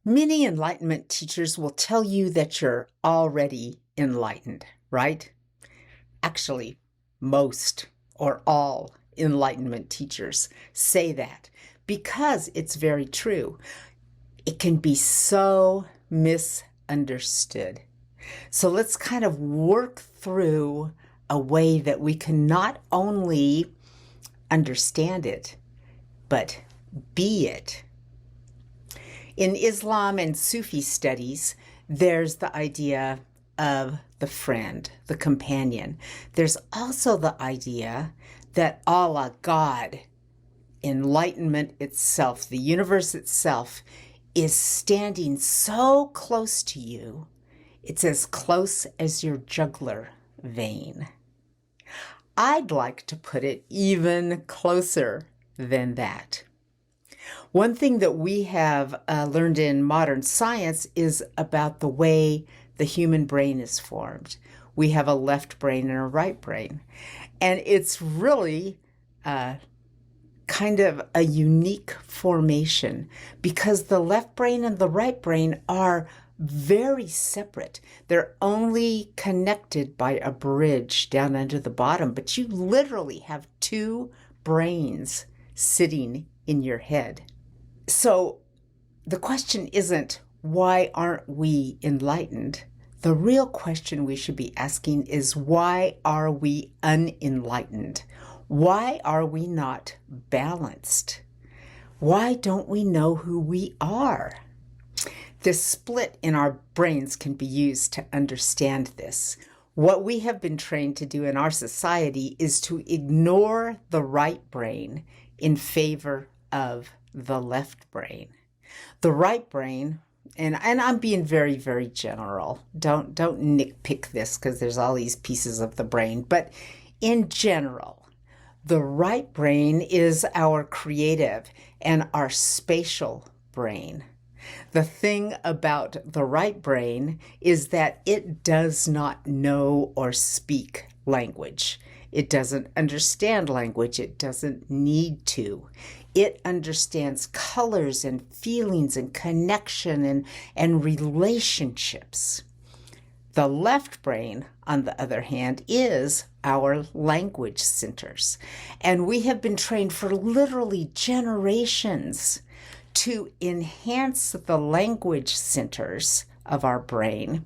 Many enlightenment teachers will tell you that you're already enlightened, right? Actually, most or all enlightenment teachers say that because it's very true. It can be so misunderstood. So let's kind of work through a way that we can not only understand it, but be it. In Islam and Sufi studies, there's the idea of the friend, the companion. There's also the idea that Allah, God, enlightenment itself, the universe itself, is standing so close to you, it's as close as your jugular vein. I'd like to put it even closer than that. One thing that we have learned in modern science is about the way the human brain is formed. We have a left brain and a right brain. And it's really kind of a unique formation because the left brain and the right brain are very separate. They're only connected by a bridge down under the bottom, but you literally have two brains sitting in your head. So the question isn't, why aren't we enlightened? The real question we should be asking is, why are we unenlightened? Why are we not balanced? Why don't we know who we are? This split in our brains can be used to understand this. What we have been trained to do in our society is to ignore the right brain in favor of the left brain. The right brain, and I'm being very, very general. Don't nitpick this because there's all these pieces of the brain, but in general, the right brain is our creative and our spatial brain. The thing about the right brain is that it does not know or speak language. It doesn't understand language. It doesn't need to. It understands colors and feelings and connection and relationships. The left brain, on the other hand, is our language centers. And we have been trained for literally generations to enhance the language centers of our brain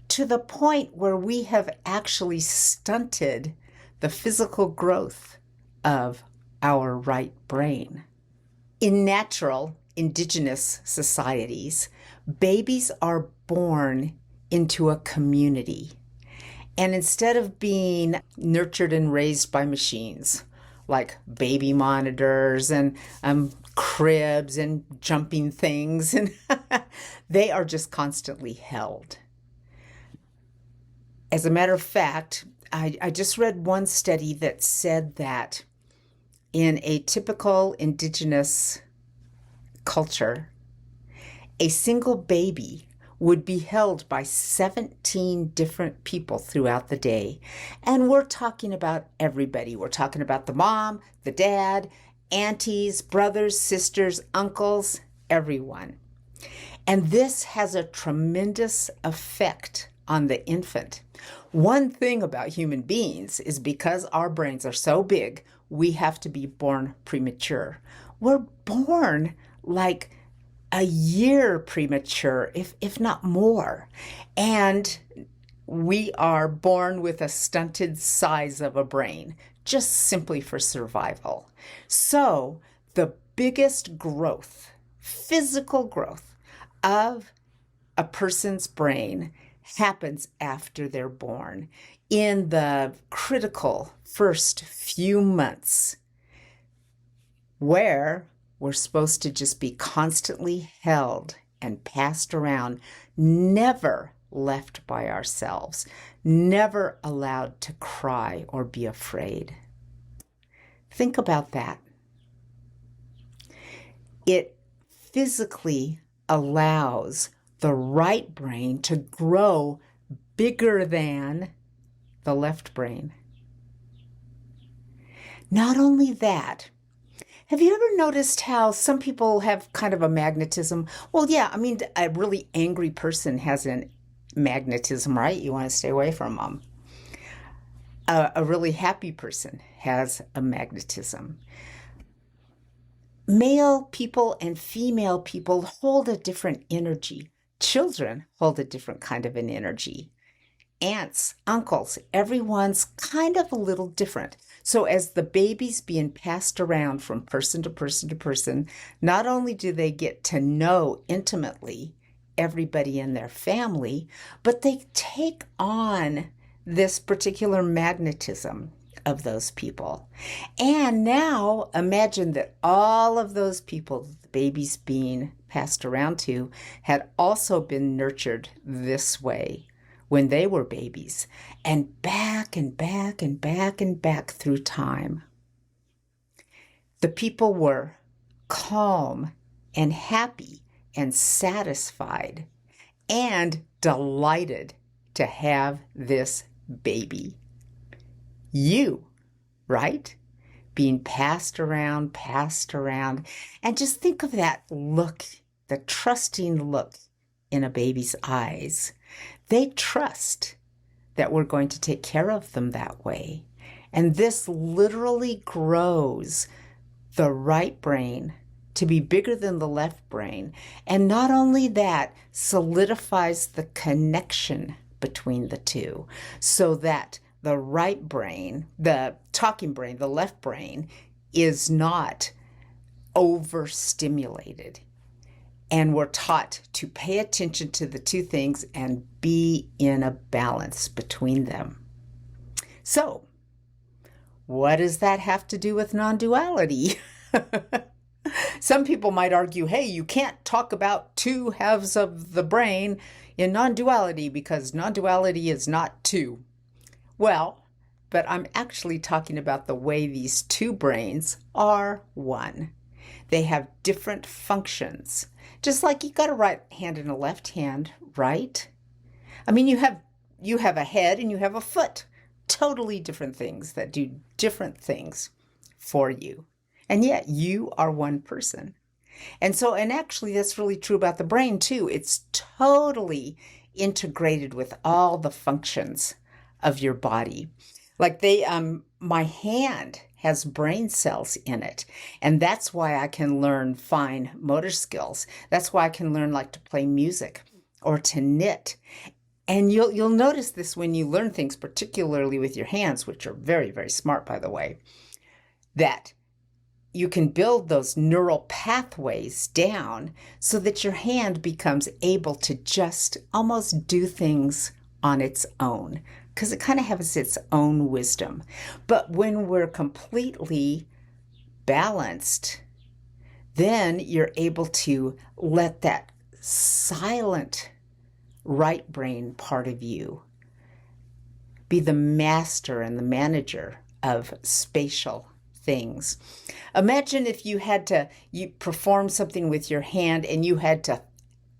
to the point where we have actually stunted the physical growth of our right brain. In natural indigenous societies, babies are born into a community. And instead of being nurtured and raised by machines, like baby monitors and cribs and jumping things, and they are just constantly held. As a matter of fact, I just read one study that said that in a typical indigenous culture, a single baby would be held by 17 different people throughout the day. And we're talking about everybody. We're talking about the mom, the dad, aunties, brothers, sisters, uncles, everyone. And this has a tremendous effect on the infant. One thing about human beings is because our brains are so big, we have to be born premature. We're born like a year premature, if not more. And we are born with a stunted size of a brain, just simply for survival. So the biggest growth, physical growth of a person's brain happens after they're born, in the critical first few months, where we're supposed to just be constantly held and passed around, never left by ourselves, never allowed to cry or be afraid. Think about that. It physically allows the right brain to grow bigger than the left brain. Not only that, Have you ever noticed how some people have kind of a magnetism? Well, yeah, I mean, a really angry person has a magnetism, right? You want to stay away from them. A really happy person has a magnetism. Male people and female people hold a different energy. Children hold a different kind of an energy. Aunts, uncles, everyone's kind of a little different. So as the baby's being passed around from person to person to person, not only do they get to know intimately everybody in their family, but they take on this particular magnetism of those people. And now imagine that all of those people the baby's being passed around to had also been nurtured this way when they were babies, and back and back and back and back through time. The people were calm and happy and satisfied and delighted to have this baby. You, right? Being passed around, and just think of that look, the trusting look in a baby's eyes. They trust that we're going to take care of them that way. And this literally grows the right brain to be bigger than the left brain. And not only that, solidifies the connection between the two so that the right brain, the talking brain, the left brain, is not overstimulated. And we're taught to pay attention to the two things and be in a balance between them. So, what does that have to do with non-duality? Some people might argue, hey, you can't talk about two halves of the brain in non-duality because non-duality is not two. Well, but I'm actually talking about the way these two brains are one. They have different functions. Just like you got a right hand and a left hand, right? I mean, you have a head and you have a foot. Totally different things that do different things for you. And yet you are one person. And actually that's really true about the brain too. It's totally integrated with all the functions of your body. Like my hand has brain cells in it. And that's why I can learn fine motor skills. That's why I can learn like to play music or to knit. And you'll notice this when you learn things, particularly with your hands, which are very, very smart, by the way, that you can build those neural pathways down so that your hand becomes able to just almost do things on its own, because it kind of has its own wisdom. But when we're completely balanced, then you're able to let that silent right brain part of you be the master and the manager of spatial things. Imagine if you perform something with your hand and you had to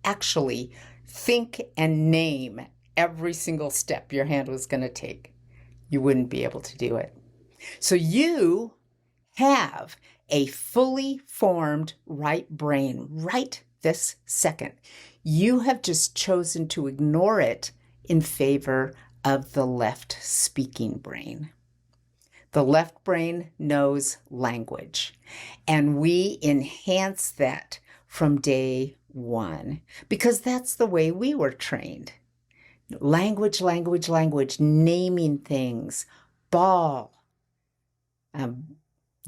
actually think and name every single step your hand was going to take. You wouldn't be able to do it. So you have a fully formed right brain right this second. You have just chosen to ignore it in favor of the left speaking brain. The left brain knows language, and we enhance that from day one because that's the way we were trained. Language, language, language, naming things, ball,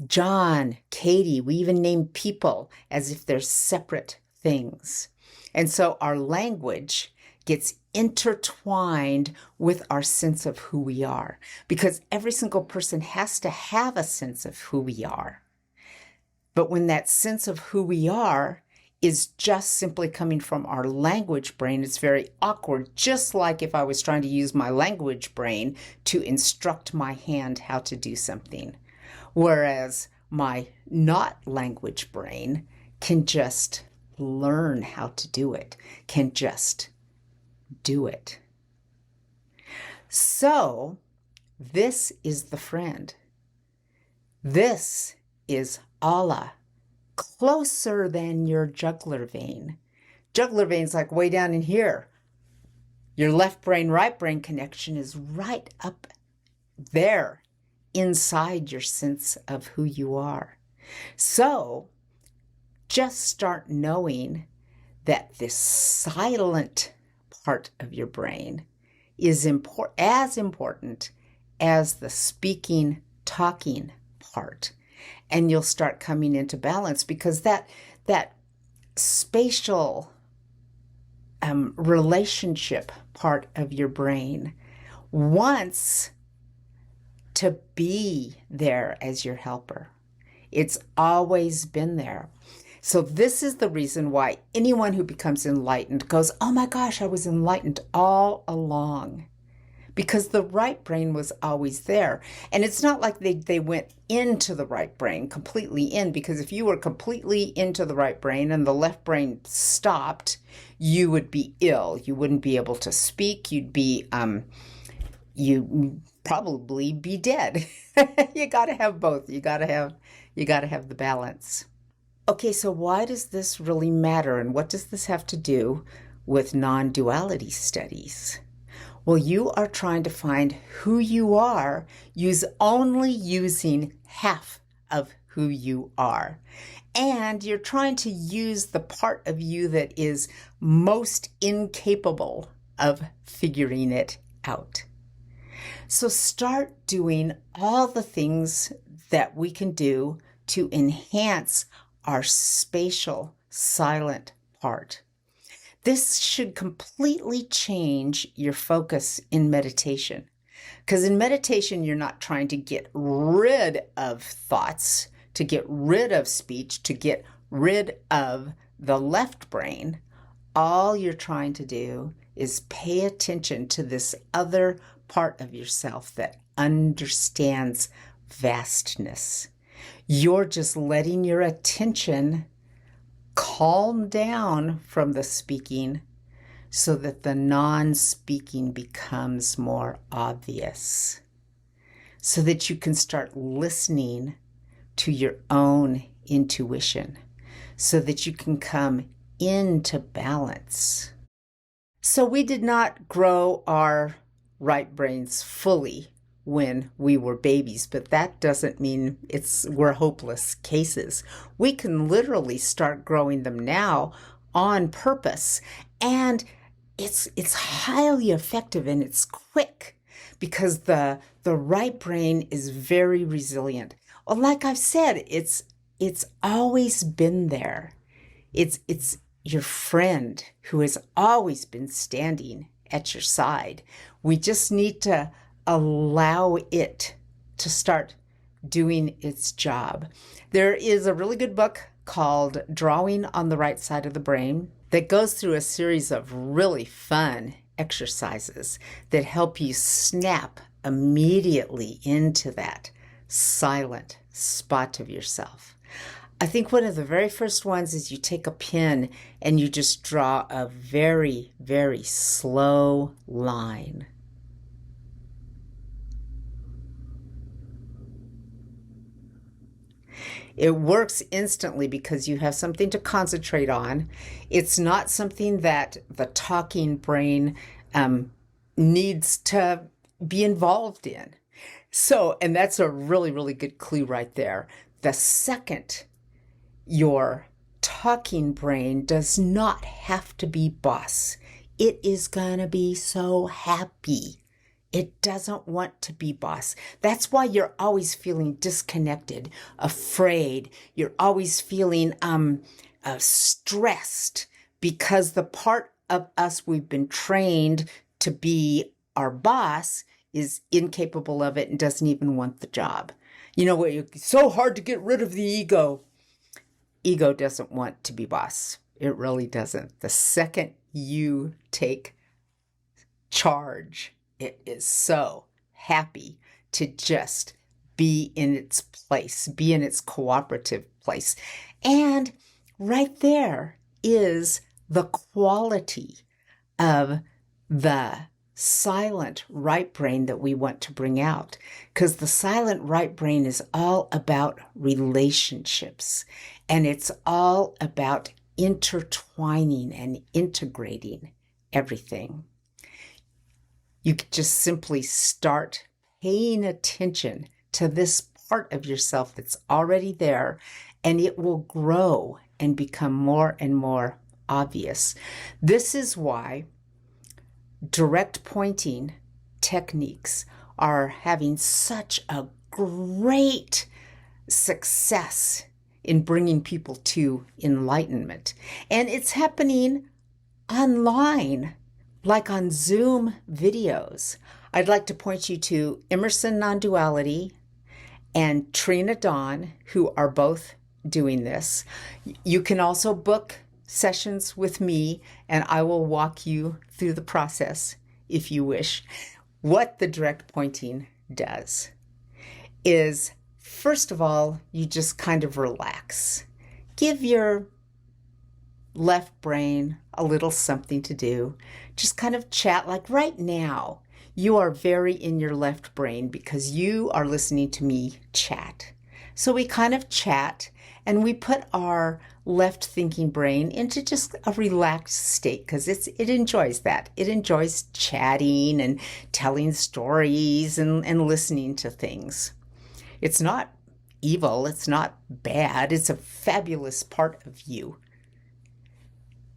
John, Katie, we even name people as if they're separate things. And so our language gets intertwined with our sense of who we are, because every single person has to have a sense of who we are. But when that sense of who we are is just simply coming from our language brain, it's very awkward, just like if I was trying to use my language brain to instruct my hand how to do something. Whereas my not language brain can just learn how to do it, can just do it. So this is the friend. This is ala, closer than your jugular vein. Jugular vein's like way down in here. Your left brain, right brain connection is right up there inside your sense of who you are. So just start knowing that this silent part of your brain is as important as the speaking, talking part. And you'll start coming into balance, because that spatial relationship part of your brain wants to be there as your helper. It's always been there. So this is the reason why anyone who becomes enlightened goes, oh my gosh, I was enlightened all along. Because the right brain was always there. And it's not like they went into the right brain, completely in, because if you were completely into the right brain and the left brain stopped, you would be ill. You wouldn't be able to speak. You'd probably be dead. You got to have both. You got to have the balance. Okay, so why does this really matter, and what does this have to do with non-duality studies? Well, you are trying to find who you are, only using half of who you are. And you're trying to use the part of you that is most incapable of figuring it out. So start doing all the things that we can do to enhance our spatial, silent part. This should completely change your focus in meditation. Because in meditation, you're not trying to get rid of thoughts, to get rid of speech, to get rid of the left brain. All you're trying to do is pay attention to this other part of yourself that understands vastness. You're just letting your attention calm down from the speaking so that the non-speaking becomes more obvious, so that you can start listening to your own intuition, so that you can come into balance. So we did not grow our right brains fully when we were babies, but that doesn't mean we're hopeless cases. We can literally start growing them now on purpose, and it's highly effective and it's quick because the right brain is very resilient. Well, like I've said, it's always been there. It's your friend who has always been standing at your side. We just need to allow it to start doing its job. There is a really good book called Drawing on the Right Side of the Brain that goes through a series of really fun exercises that help you snap immediately into that silent spot of yourself. I think one of the very first ones is you take a pen and you just draw a very, very slow line. It works instantly because you have something to concentrate on. It's not something that the talking brain needs to be involved in. So, and that's a really, really good clue right there. The second your talking brain does not have to be boss, it is going to be so happy. It doesn't want to be boss. That's why you're always feeling disconnected, afraid. You're always feeling stressed because the part of us we've been trained to be our boss is incapable of it and doesn't even want the job. You know, it's so hard to get rid of the ego. Ego doesn't want to be boss. It really doesn't. The second you take charge, it is so happy to just be in its place, be in its cooperative place. And right there is the quality of the silent right brain that we want to bring out, because the silent right brain is all about relationships, and it's all about intertwining and integrating everything. You could just simply start paying attention to this part of yourself that's already there, and it will grow and become more and more obvious. This is why direct pointing techniques are having such a great success in bringing people to enlightenment. And it's happening online, like on Zoom videos. I'd like to point you to Emerson Nonduality and Trina Dawn, who are both doing this. You can also book sessions with me, and I will walk you through the process if you wish. What the direct pointing does is, first of all, you just kind of relax. Give your left brain a little something to do. Just kind of chat. Like right now, you are very in your left brain because you are listening to me chat. So we kind of chat, and we put our left thinking brain into just a relaxed state because it enjoys that. It enjoys chatting and telling stories and listening to things. It's not evil. It's not bad. It's a fabulous part of you.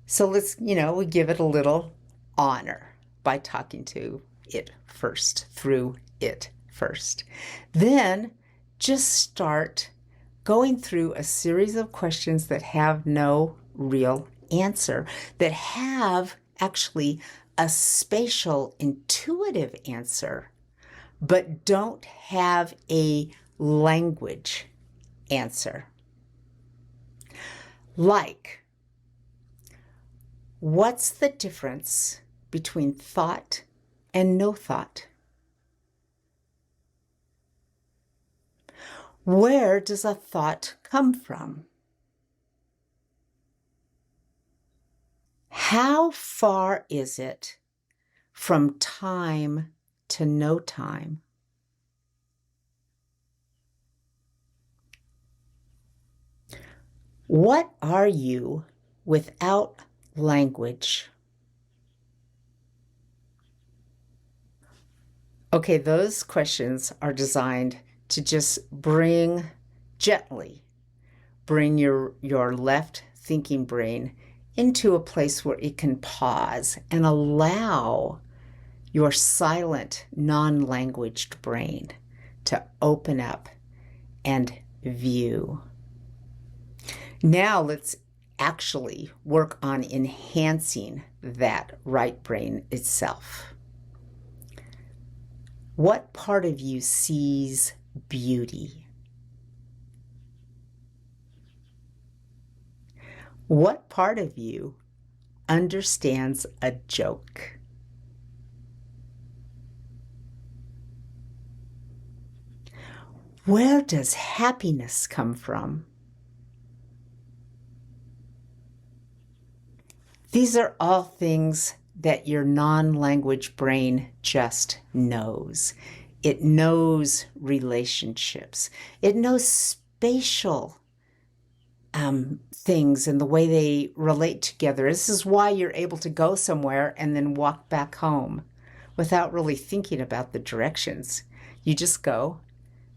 So let's, we give it a little honor by talking to it first, through it first. Then just start going through a series of questions that have no real answer, that have actually a spatial, intuitive answer, but don't have a language answer. Like, what's the difference between thought and no thought? Where does a thought come from? How far is it from time to no time? What are you without language? Okay, those questions are designed to just gently bring your left thinking brain into a place where it can pause and allow your silent, non-languaged brain to open up and view. Now let's actually work on enhancing that right brain itself. What part of you sees beauty? What part of you understands a joke? Where does happiness come from? These are all things that your non-language brain just knows. It knows relationships. It knows spatial things and the way they relate together. This is why you're able to go somewhere and then walk back home without really thinking about the directions. You just go,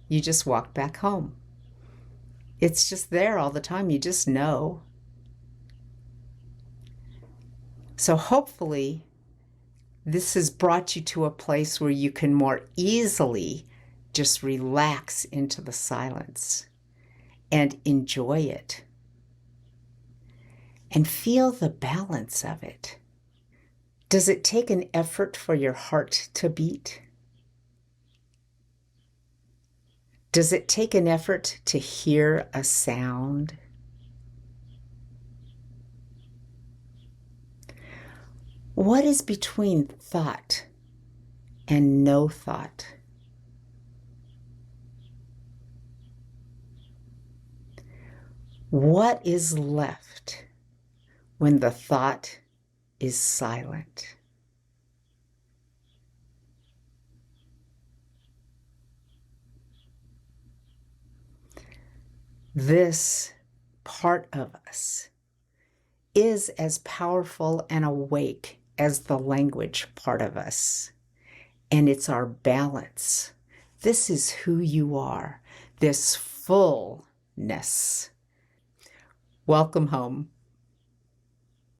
you just walk back home. It's just there all the time. You just know. So hopefully this has brought you to a place where you can more easily just relax into the silence and enjoy it and feel the balance of it. Does it take an effort for your heart to beat? Does it take an effort to hear a sound? What is between thought and no thought? What is left when the thought is silent? This part of us is as powerful and awake as the language part of us. And it's our balance. This is who you are, this fullness. Welcome home.